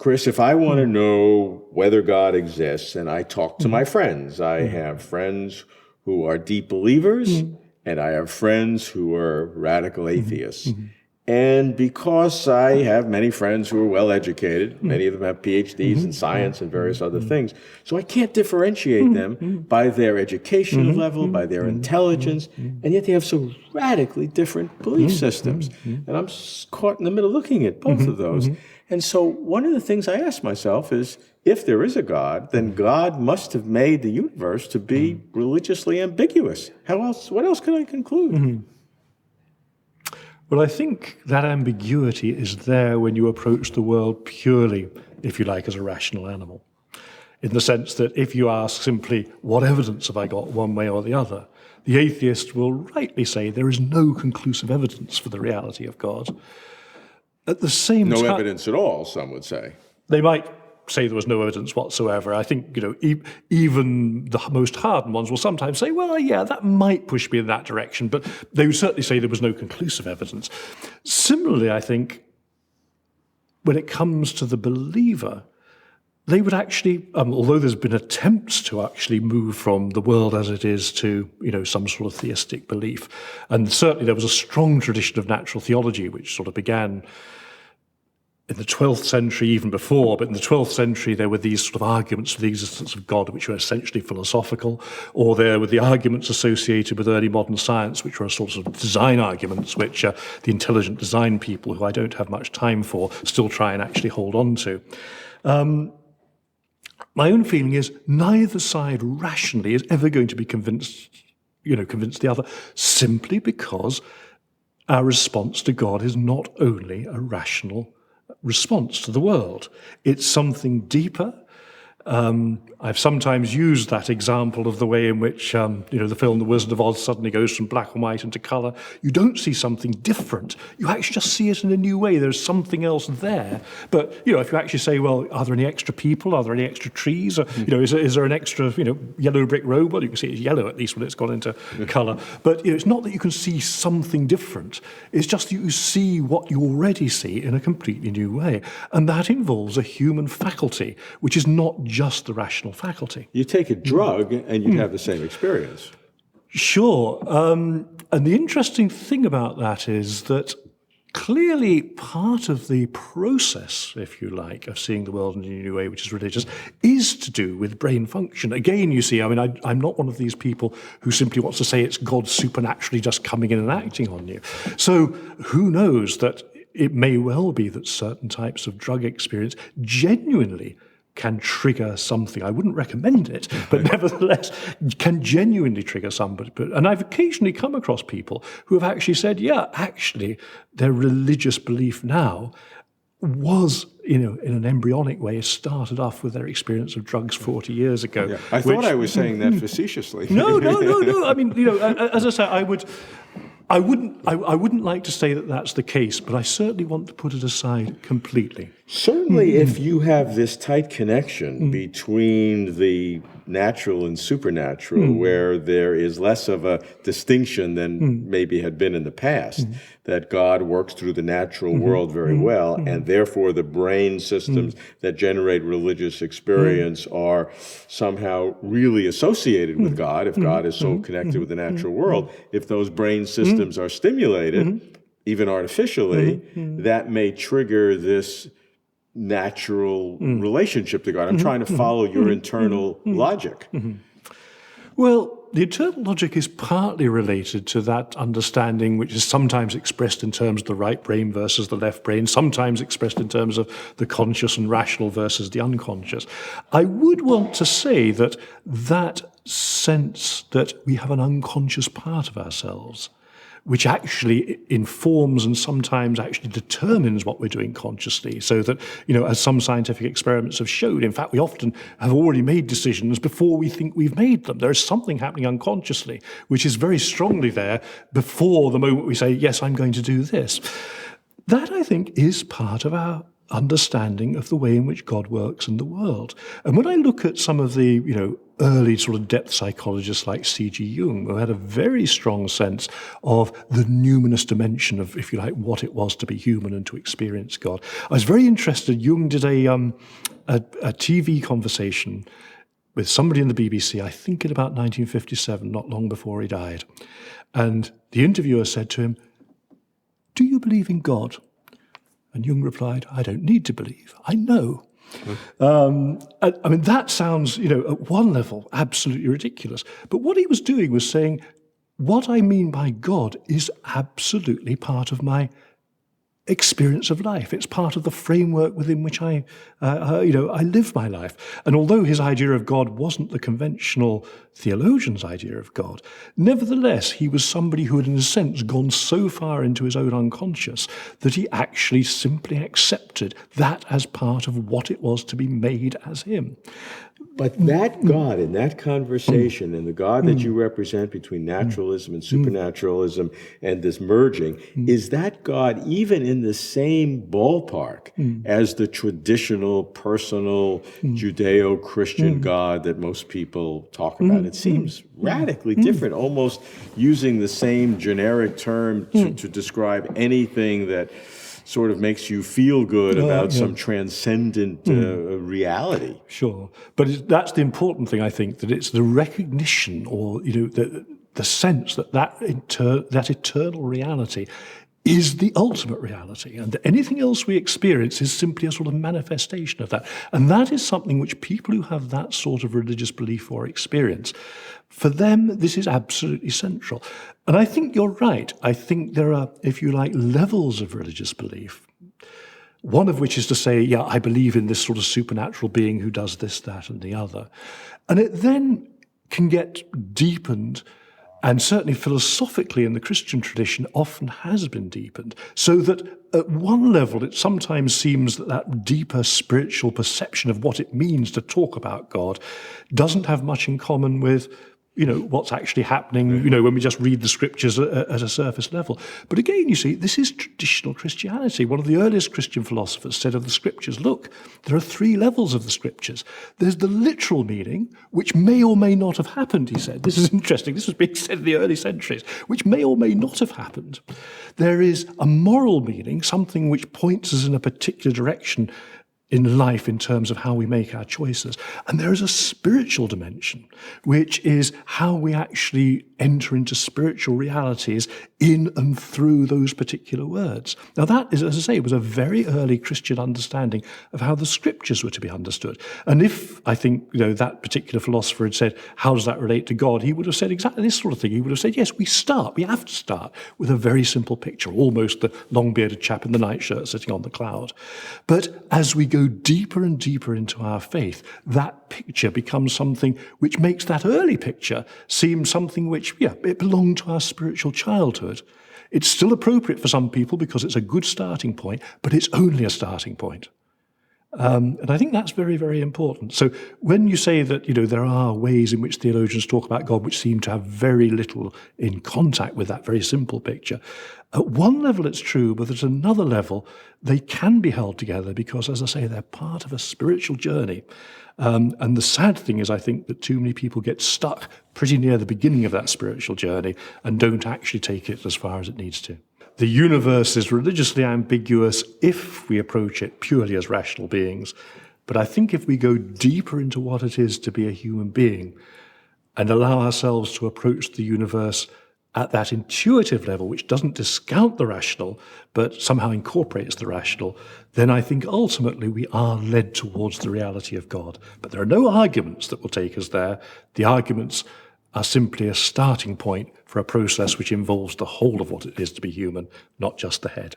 Chris, if I want to know whether God exists, and I talk to my friends, I have friends who are deep believers, and I have friends who are radical atheists. And because I have many friends who are well educated, many of them have PhDs in science and various other things, so I can't differentiate them by their educational level, by their intelligence, and yet they have so radically different belief systems. And I'm caught in the middle looking at both of those. And so one of the things I ask myself is, if there is a God, then God must have made the universe to be religiously ambiguous. What else can I conclude? Well, I think that ambiguity is there when you approach the world purely, if you like, as a rational animal. In the sense that if you ask simply, what evidence have I got one way or the other, the atheist will rightly say there is no conclusive evidence for the reality of God. At the same time... No evidence at all, some would say. They might say there was no evidence whatsoever. I think, even the most hardened ones will sometimes say, well, yeah, that might push me in that direction, but they would certainly say there was no conclusive evidence. Similarly, I think, when it comes to the believer, they would actually, although there's been attempts to actually move from the world as it is to, some sort of theistic belief, and certainly there was a strong tradition of natural theology which sort of began in the 12th century, even before, but in the 12th century there were these sort of arguments for the existence of God which were essentially philosophical, or there were the arguments associated with early modern science which were sort of design arguments which the intelligent design people, who I don't have much time for, still try and actually hold on to. My own feeling is neither side rationally is ever going to be convince the other, simply because our response to God is not only a rational response to the world. It's something deeper. I've sometimes used that example of the way in which, the film The Wizard of Oz suddenly goes from black and white into colour. You don't see something different. You actually just see it in a new way. There's something else there. But, if you actually say, well, are there any extra people? Are there any extra trees? Or, is there an extra, yellow brick road? Well, you can see it's yellow at least when it's gone into colour. But it's not that you can see something different. It's just that you see what you already see in a completely new way. And that involves a human faculty, which is not just the rational faculty. You take a drug and you'd have the same experience. Sure. And the interesting thing about that is that clearly part of the process, if you like, of seeing the world in a new way, which is religious, is to do with brain function. Again, you see, I'm not one of these people who simply wants to say it's God supernaturally just coming in and acting on you. So who knows that it may well be that certain types of drug experience genuinely can trigger something. I wouldn't recommend it, but nevertheless can genuinely trigger somebody. And I've occasionally come across people who have actually said, yeah, actually their religious belief now was, in an embryonic way, started off with their experience of drugs 40 years ago. Yeah. I thought I was saying that facetiously. No. I mean, as I say, I wouldn't like to say that that's the case, but I certainly want to put it aside completely. Certainly, if you have this tight connection between the natural and supernatural, where there is less of a distinction than maybe had been in the past, that God works through the natural world very well, and therefore the brain systems that generate religious experience are somehow really associated with God, if God is so connected with the natural world. If those brain systems are stimulated, even artificially, that may trigger this natural relationship to God. I'm trying to follow your internal logic. Well, the internal logic is partly related to that understanding which is sometimes expressed in terms of the right brain versus the left brain, sometimes expressed in terms of the conscious and rational versus the unconscious. I would want to say that that sense that we have an unconscious part of ourselves, which actually informs and sometimes actually determines what we're doing consciously, so that, as some scientific experiments have showed, in fact, we often have already made decisions before we think we've made them. There is something happening unconsciously, which is very strongly there before the moment we say, yes, I'm going to do this. That, I think, is part of our understanding of the way in which God works in the world. And when I look at some of the, early sort of depth psychologists like C.G. Jung, who had a very strong sense of the numinous dimension of, if you like, what it was to be human and to experience God. I was very interested. Jung did a TV conversation with somebody in the BBC, I think in about 1957, not long before he died. And the interviewer said to him, "Do you believe in God?" And Jung replied, "I don't need to believe. I know." I mean, that sounds, at one level, absolutely ridiculous. But what he was doing was saying, what I mean by God is absolutely part of my experience of life. It's part of the framework within which I live my life. And although his idea of God wasn't the conventional theologian's idea of God, nevertheless, he was somebody who had, in a sense, gone so far into his own unconscious that he actually simply accepted that as part of what it was to be made as him. But that God in that conversation and the God that you represent between naturalism and supernaturalism and this merging, is that God even in the same ballpark as the traditional, personal, Judeo-Christian God that most people talk about? It seems radically different, almost using the same generic term to describe anything that sort of makes you feel good about some transcendent reality. Sure. But that's the important thing, I think, that it's the recognition or, the sense that eternal reality is the ultimate reality, and that anything else we experience is simply a sort of manifestation of that. And that is something which people who have that sort of religious belief or experience, for them, this is absolutely central. And I think you're right. I think there are, if you like, levels of religious belief. One of which is to say, yeah, I believe in this sort of supernatural being who does this, that, and the other. And it then can get deepened, and certainly philosophically in the Christian tradition often has been deepened, so that at one level it sometimes seems that that deeper spiritual perception of what it means to talk about God doesn't have much in common with what's actually happening, when we just read the scriptures at a surface level. But again, you see, this is traditional Christianity. One of the earliest Christian philosophers said of the scriptures, look, there are three levels of the scriptures. There's the literal meaning, which may or may not have happened, he said. This is interesting. This was being said in the early centuries, which may or may not have happened. There is a moral meaning, something which points us in a particular direction in life in terms of how we make our choices. And there is a spiritual dimension, which is how we actually enter into spiritual realities in and through those particular words. Now that is, as I say, was a very early Christian understanding of how the scriptures were to be understood. And if, I think, that particular philosopher had said, how does that relate to God? He would have said exactly this sort of thing. He would have said, yes, we have to start with a very simple picture, almost the long-bearded chap in the nightshirt sitting on the cloud. But as we go deeper and deeper into our faith, that picture becomes something which makes that early picture seem something which, it belonged to our spiritual childhood. It's still appropriate for some people because it's a good starting point, but it's only a starting point. And I think that's very, very important. So when you say that, there are ways in which theologians talk about God which seem to have very little in contact with that very simple picture, at one level it's true, but at another level they can be held together because, as I say, they're part of a spiritual journey. And the sad thing is, I think, that too many people get stuck pretty near the beginning of that spiritual journey and don't actually take it as far as it needs to. The universe is religiously ambiguous if we approach it purely as rational beings. But I think if we go deeper into what it is to be a human being and allow ourselves to approach the universe at that intuitive level, which doesn't discount the rational, but somehow incorporates the rational, then I think ultimately we are led towards the reality of God. But there are no arguments that will take us there. The arguments are simply a starting point for a process which involves the whole of what it is to be human, not just the head.